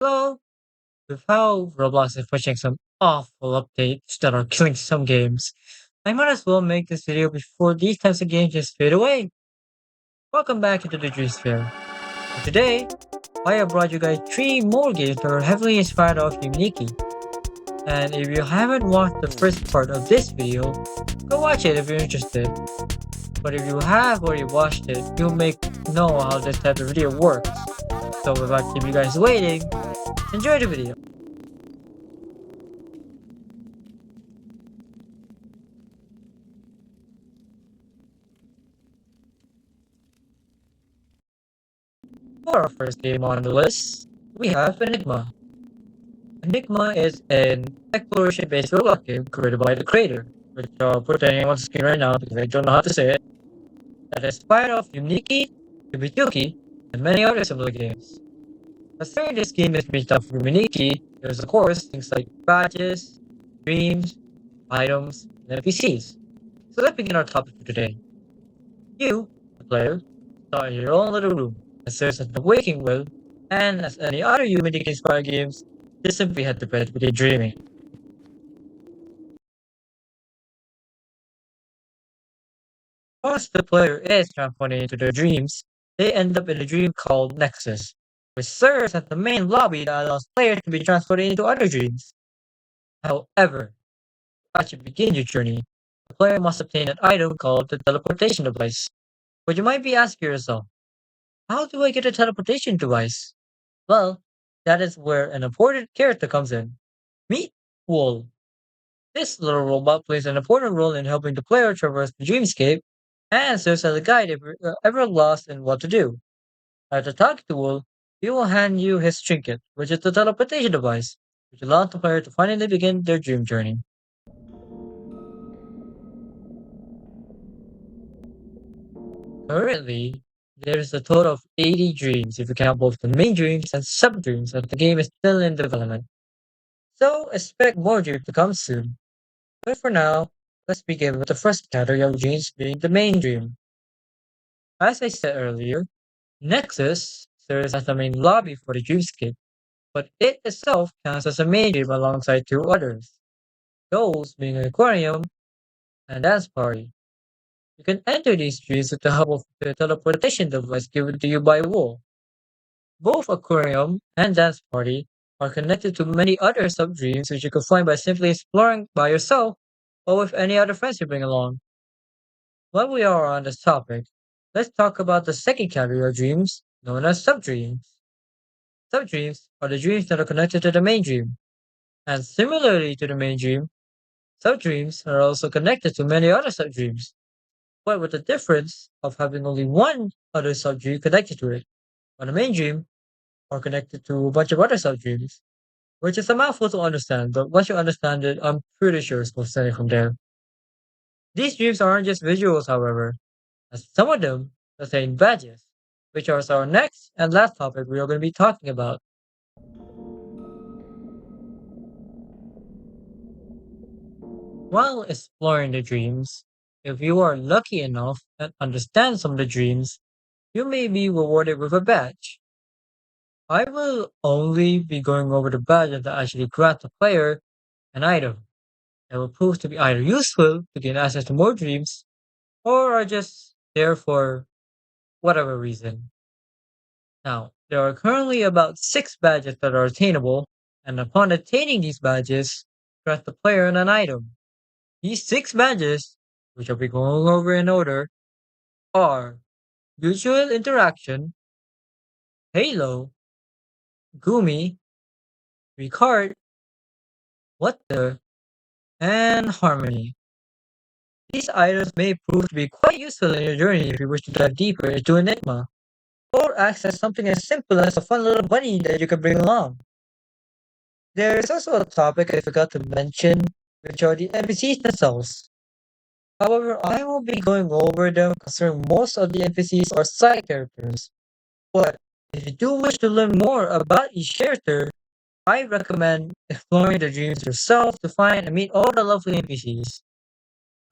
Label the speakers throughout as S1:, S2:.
S1: Hello! With how Roblox is pushing some awful updates that are killing some games, I might as well make this video before these types of games just fade away. Welcome back into the Dreamsphere. And today, I have brought you guys 3 more games that are heavily inspired off Yume Nikke. And if you haven't watched the first part of this video, go watch it if you're interested. But if you have already watched it, you'll know how this type of video works. So without keeping you guys waiting, enjoy the video. For our first game on the list, we have Enigma. Enigma is an exploration-based Roblox game created by the creator, which I'll put on screen right now because I don't know how to say it, that is inspired of Yume Nikke, Yuki, and many other similar games. Considering this game is based off Yume Nikke, there's of course things like badges, dreams, items, and NPCs. So let's begin our topic for today. You, the player, start in your own little room and serves as the waking will, and as any other Yume Nikke inspired games, you simply head to bed with a dreaming. Once the player is transported into their dreams, they end up in a dream called Nexus, which serves as the main lobby that allows players to be transported into other dreams. However, as you begin your journey, the player must obtain an item called the teleportation device. But you might be asking yourself, how do I get a teleportation device? Well, that is where an important character comes in. Meet Wool. This little robot plays an important role in helping the player traverse the dreamscape and serves as a guide if you're ever lost in what to do. After talking to Wool, he will hand you his trinket, which is the teleportation device, which allows the player to finally begin their dream journey. Currently, there is a total of 80 dreams if you count both the main dreams and sub-dreams as the game is still in development. So expect more dreams to come soon. But for now, let's begin with the first category of dreams being the main dream. As I said earlier, Nexus serves as the main lobby for the dreamscape, but it itself counts as a main dream alongside 2 others, those being an aquarium and dance party. You can enter these dreams with the help of the teleportation device given to you by Wool. Both aquarium and dance party are connected to many other sub-dreams which you can find by simply exploring by yourself or with any other friends you bring along. While we are on this topic, let's talk about the second category of dreams, known as sub-dreams. Sub-dreams are the dreams that are connected to the main dream, and similarly to the main dream, sub-dreams are also connected to many other sub-dreams, but with the difference of having only one other sub-dream connected to it, while the main dream are connected to a bunch of other sub-dreams, which is a mouthful to understand, but once you understand it, I'm pretty sure it's supposed to start from there. These dreams aren't just visuals, however, as some of them contain badges, which are our next and last topic we are going to be talking about. While exploring the dreams, if you are lucky enough and understand some of the dreams, you may be rewarded with a badge. I will only be going over the badges that actually grant the player an item that will prove to be either useful to gain access to more dreams or are just there for whatever reason. Now, there are currently about 6 badges that are attainable, and upon attaining these badges, grant the player an item. These 6 badges, which I'll be going over in order, are Mutual Interaction, Halo, Gumi, Ricard, What the, and Harmony. These items may prove to be quite useful in your journey if you wish to dive deeper into Enigma, or access something as simple as a fun little bunny that you can bring along. There is also a topic I forgot to mention, which are the NPCs themselves. However, I will be going over them considering most of the NPCs are side characters. But if you do wish to learn more about each character, I recommend exploring the dreams yourself to find and meet all the lovely NPCs.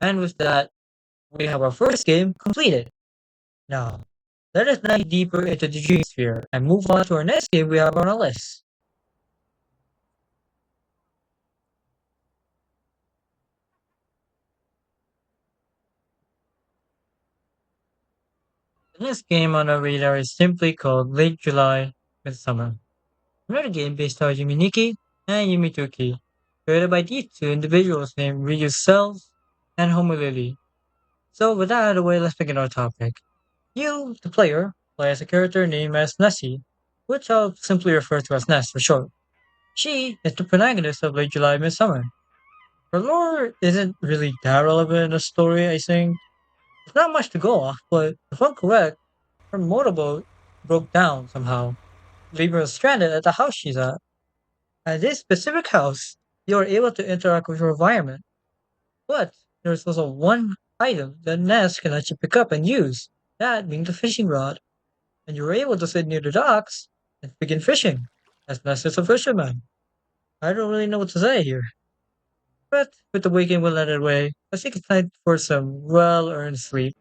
S1: And with that, we have our first game completed. Now, let us dive deeper into the Dreamsphere and move on to our next game we have on our list. This game on our radar is simply called Late July Midsummer. Another game based on Yume Nikke and Yume Tuki, created by these two individuals named Ryu Cells and Homo Lily. So with that out of the way, let's begin our topic. You, the player, play as a character named as Nessie, which I'll simply refer to as Ness for short. She is the protagonist of Late July Midsummer. Her lore isn't really that relevant in the story, I think. There's not much to go off, but if I'm correct, her motorboat broke down somehow, leaving her stranded at the house she's at. At this specific house, you are able to interact with your environment, but there's also one item that Ness can actually pick up and use, that being the fishing rod, and you're able to sit near the docks and begin fishing, as Ness is a fisherman. I don't really know what to say here, but with the weekend well out of the way, I think it's time for some well-earned sleep.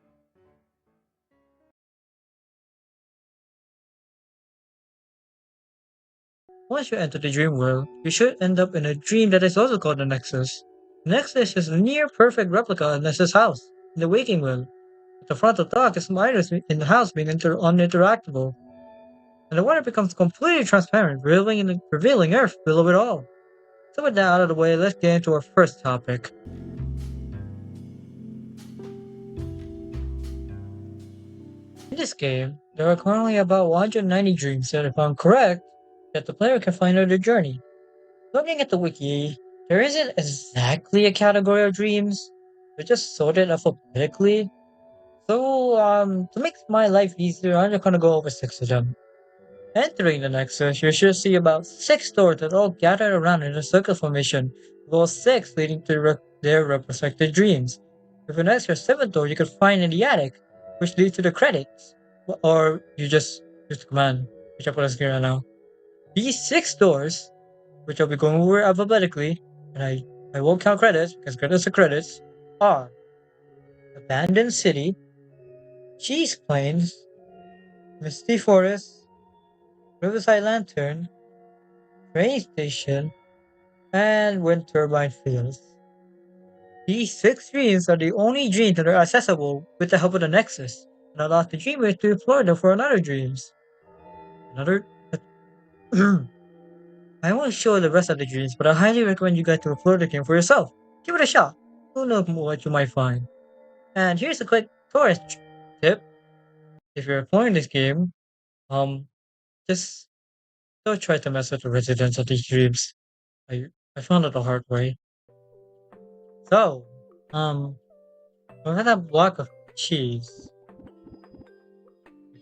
S1: Once you enter the dream world, you should end up in a dream that is also called the Nexus. The Nexus is a near perfect replica of Ness's house, in the waking world. The frontal dock is miners in the house being uninteractable, and the water becomes completely transparent, revealing Earth below it all. So with that out of the way, let's get into our first topic. In this game, there are currently about 190 dreams that, if I'm correct, that the player can find on their journey. Looking at the wiki, there isn't exactly a category of dreams. They're just sorted alphabetically. So, to make my life easier, I'm just gonna go over six of them. Entering the Nexus, you should see about six doors that all gather around in a circle formation, with all six leading to their respective dreams. With an extra seventh door you could find in the attic, which leads to the credits. Or you just use the command, which I put on screen right now. These six doors, which I'll be going over alphabetically, and I won't count credits because credits are credits, are Abandoned City, Cheese Plains, Misty Forest, Riverside Lantern, Train Station, and Wind Turbine Fields. These six dreams are the only dreams that are accessible with the help of the Nexus, and allow the dreamer to explore them for another dreams. Another. I won't show the rest of the dreams, but I highly recommend you guys to explore the game for yourself. Give it a shot. Who knows what you might find. And here's a quick tourist tip: if you're playing this game, um, just don't try to mess with the residents of these dreams. I I found it the hard way. So, um, I had a block of cheese.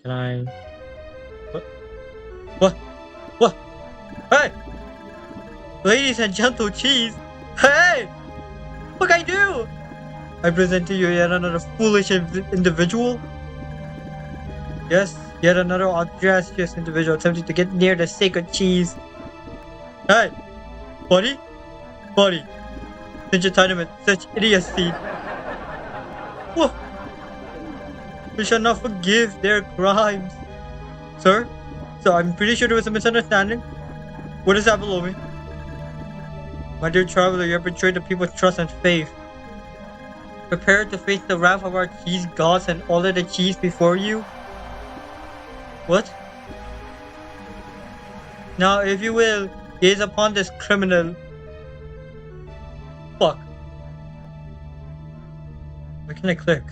S1: Can I? What? What? What? Hey, ladies and gentle cheese. Hey, what can I do? I present to you yet another foolish individual. Yes, yet another audacious individual attempting to get near the sacred cheese. Hey, buddy, buddy, since your time with such idiocy. Whoa, we shall not forgive their crimes. Sir, so I'm pretty sure there was a misunderstanding. What is that below me? My dear traveler, you have betrayed the people's trust and faith. Prepare to face the wrath of our cheese gods and all of the cheese before you. What? Now, if you will, gaze upon this criminal. Fuck. Where can I click?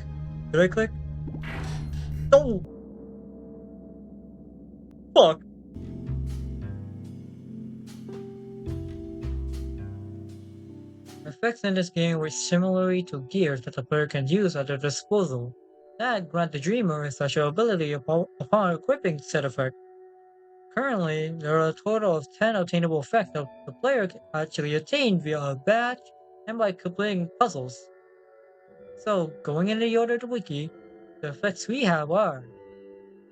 S1: Did I click? No! Fuck! Effects in this game were similarly to gears that the player can use at their disposal, that grant the dreamer a special ability upon equipping said effect. Currently, there are a total of 10 obtainable effects that the player can actually attain via a badge and by completing puzzles. So, going in the order of the wiki, the effects we have are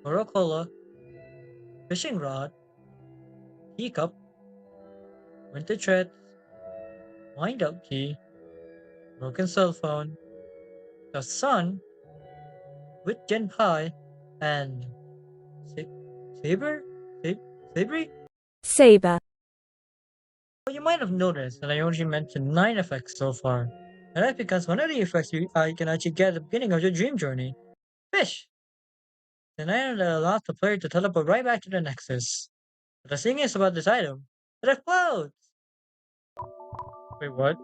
S1: Coca-Cola, Fishing Rod, Teacup, Winter Thread, Wind Up Key, Broken Cell Phone, The Sun, with Gen Pie, and Sa- Saber? Sa- Sabri?
S2: Saber.
S1: Well, you might have noticed that I only mentioned 9 effects so far. And that's because one of the effects I can actually get at the beginning of your dream journey. Fish! Then item that allows the player to teleport right back to the Nexus. But the thing is about this item, it explodes! Wait, what?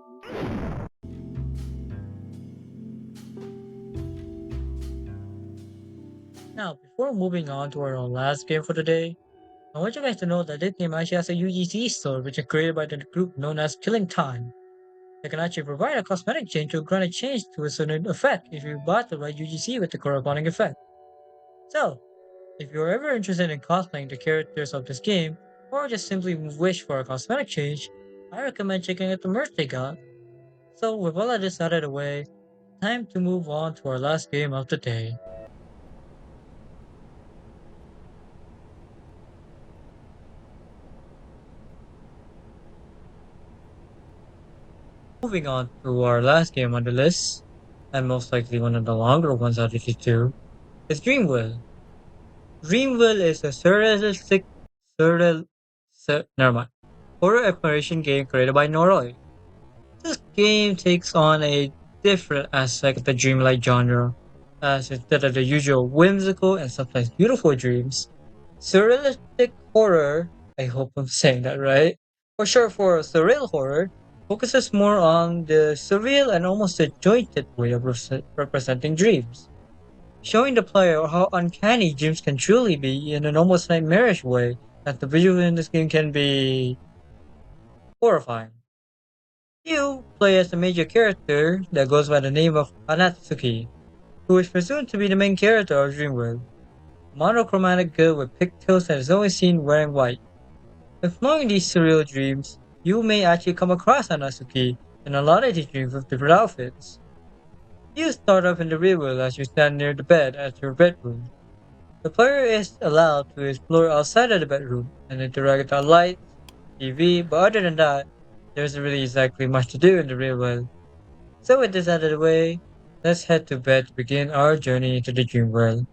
S1: Now, before moving on to our last game for the day, I want you guys to know that this game actually has a UGC store which is created by the group known as Killing Time. They can actually provide a cosmetic change to grant a change to a certain effect if you bought the right UGC with the corresponding effect. So, if you're ever interested in cosplaying the characters of this game, or just simply wish for a cosmetic change, I recommend checking out the merch they got. So, with all of this out of the way, time to move on to our last game of the day. Moving on to our last game on the list, and most likely one of the longer ones out of the two, is Dreamville. Dreamville is a surreal, never mind, horror exploration game created by Noroi. This game takes on a different aspect of the dreamlike genre, as instead of the usual whimsical and sometimes beautiful dreams, surrealistic horror, I hope I'm saying that right, or short for surreal horror, focuses more on the surreal and almost disjointed way of representing dreams, showing the player how uncanny dreams can truly be in an almost nightmarish way, that the visual in this game can be horrifying. You play as a major character that goes by the name of Anatsuki, who is presumed to be the main character of Dreamworld, a monochromatic girl with pigtails that is always seen wearing white. Exploring these surreal dreams, you may actually come across Anatsuki in a lot of these dreams with different outfits. You start off in the real world as you stand near the bed at your bedroom. The player is allowed to explore outside of the bedroom and interact with the lights, TV, but other than that, there isn't really exactly much to do in the real world. So with this out of the way, let's head to bed to begin our journey into the dream world.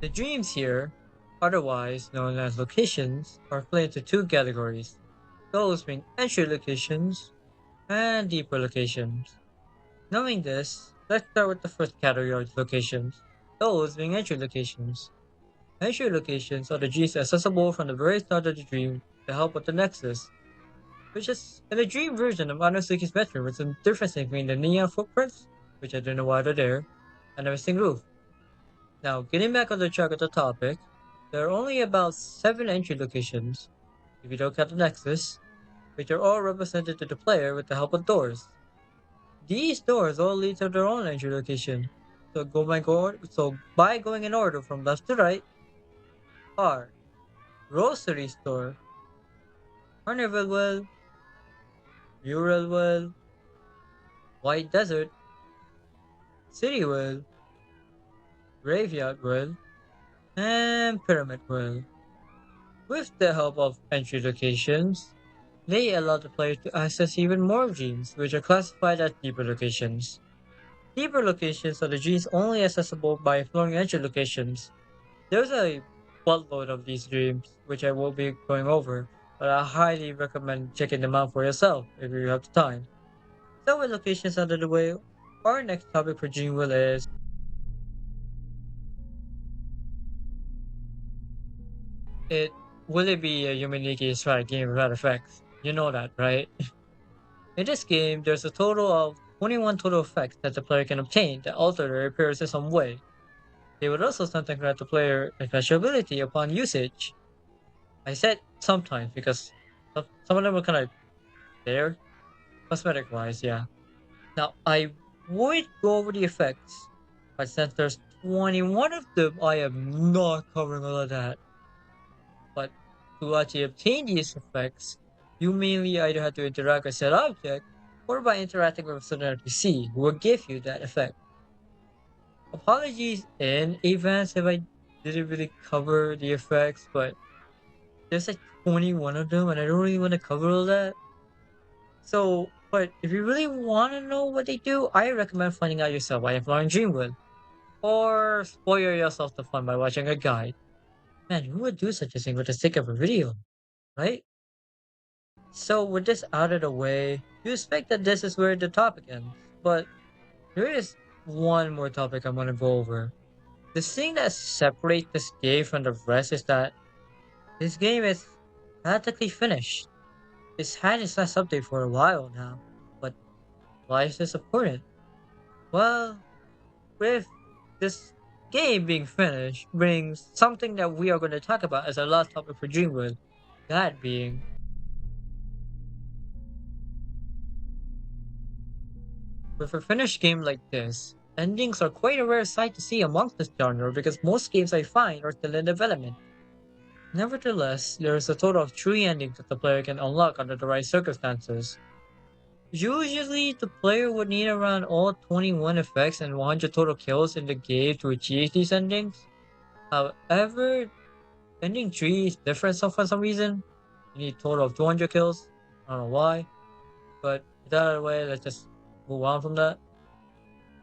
S1: The dreams here, otherwise known as locations, are split into two categories, those being entry locations and deeper locations. Knowing this, let's start with the first category of locations, those being entry locations. Entry locations are the dreams accessible from the very start of the dream to help with the nexus, which is in the dream version of Anasuki's bedroom with some difference between the neon footprints, which I don't know why they're there, and the missing roof. Now, getting back on the track of the topic, there are only about 7 entry locations, if you don't count the Nexus, which are all represented to the player with the help of doors. These doors all lead to their own entry location, so by going in order from left to right are Grocery Store, Carnival Well, Mural Well, White Desert, City Well, Graveyard Well, and Pyramid Well. With the help of entry locations, they allow the player to access even more genes, which are classified as deeper locations. Deeper locations are the genes only accessible by exploring entry locations. There's a buttload of these dreams, which I will be going over, but I highly recommend checking them out for yourself if you have the time. So with locations out of the way, our next topic for Gene Will is it will it be a Yume Nikke strat game without effects? You know that, right? In this game, there's a total of 21 total effects that the player can obtain that alter their appearance in some way. They would also sometimes grant the player a special ability upon usage. I said sometimes because some of them are kind of there, cosmetic wise, yeah. Now, I would go over the effects, but since there's 21 of them, I am not covering all of that. But to actually obtain these effects, you mainly either have to interact with said object or by interacting with a certain NPC who will give you that effect. Apologies in advance if I didn't really cover the effects, but there's like 21 of them and I don't really want to cover all that. So, but if you really want to know what they do, I recommend finding out yourself by exploring Dreamwood. or spoil yourself the fun by watching a guide. Man, who would do such a thing for the sake of a video, right? So with this out of the way, you expect that this is where the topic ends. But there is one more topic I want to go over. The thing that separates this game from the rest is that this game is practically finished. It's had its last update for a while now. But why is this important? Well, with this game being finished brings something that we are going to talk about as our last topic for Dreamwood. That being, with a finished game like this, endings are quite a rare sight to see amongst this genre because most games I find are still in development. Nevertheless, there is a total of 3 endings that the player can unlock under the right circumstances. Usually, the player would need around all 21 effects and 100 total kills in the game to achieve these endings. However, ending 3 is different for some reason. You need a total of 200 kills. I don't know why, but with that out of the way, let's just move on from that.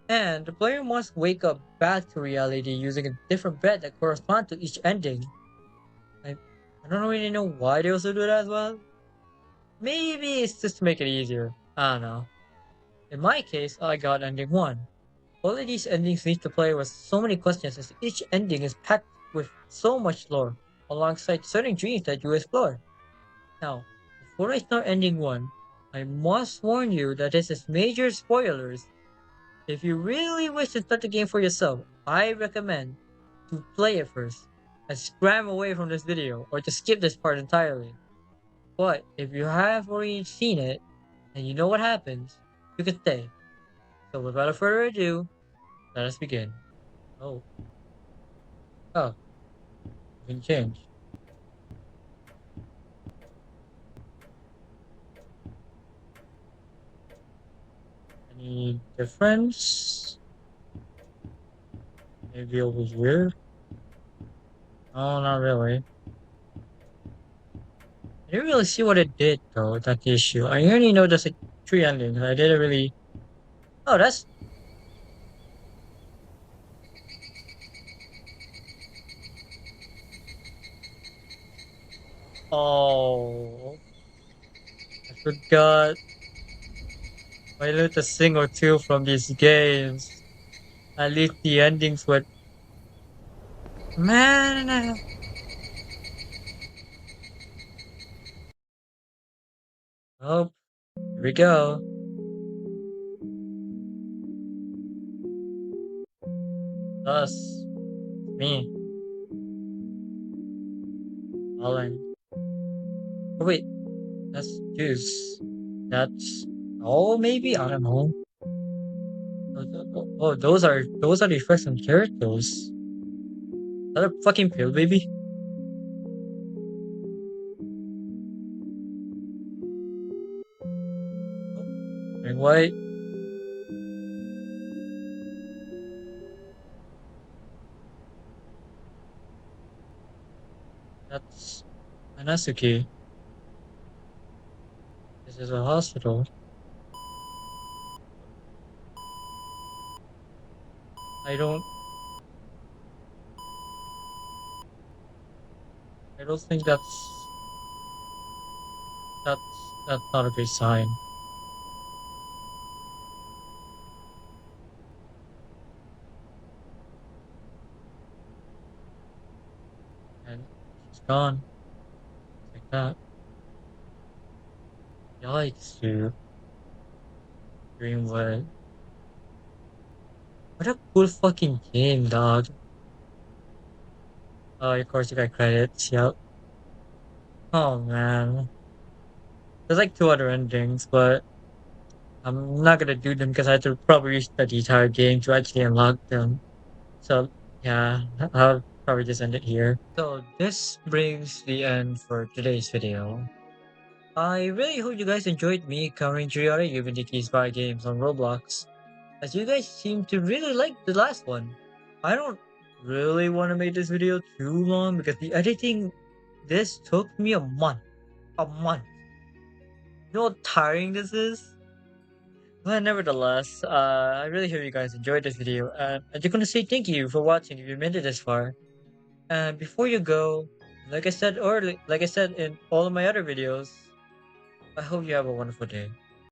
S1: And the player must wake up back to reality using a different bed that corresponds to each ending. I, I don't really know why they also do that as well. Maybe it's just to make it easier. I don't know. In my case, I got ending 1. All of these endings leave the player with so many questions as each ending is packed with so much lore, alongside certain dreams that you explore. Now, before I start ending 1, I must warn you that this is major spoilers. If you really wish to start the game for yourself, I recommend to play it first and scram away from this video or to skip this part entirely. But if you have already seen it and you know what happens, you can stay. So without further ado, let us begin. Oh, oh, you can change. Any difference? Maybe over here? Oh, not really. I didn't really see what it did though, that's the issue. I only know there's like 3 endings. I didn't really. Oh, that's. Oh, I forgot. I learned a thing or two from these games. At least the endings were. Man! Oh, here we go. Us. Me. Alan. Oh, wait. That's juice. That's. Oh, maybe? I don't know. Oh, those are the effects on characters. Is that a fucking pill, baby? Oh, and white. That's Anasuke. This is a hospital. I don't. I don't think that's not a good sign. And she's gone like that. Yikes, dude. Greenwood. What a cool fucking game, dog. Oh, of course you got credits. Yep. Oh man. There's like 2 other endings, but I'm not gonna do them because I have to probably restart the entire game to actually unlock them. So yeah, I'll probably just end it here. So this brings the end for today's video. I really hope you guys enjoyed me covering 3 other Yume Nikke inspired games on Roblox, as you guys seem to really like the last one. I don't really want to make this video too long because the editing this took me a month. A month. You know how tiring this is? Well, nevertheless, I really hope you guys enjoyed this video, and I just want to say thank you for watching if you made it this far. And before you go, like I said in all of my other videos, I hope you have a wonderful day.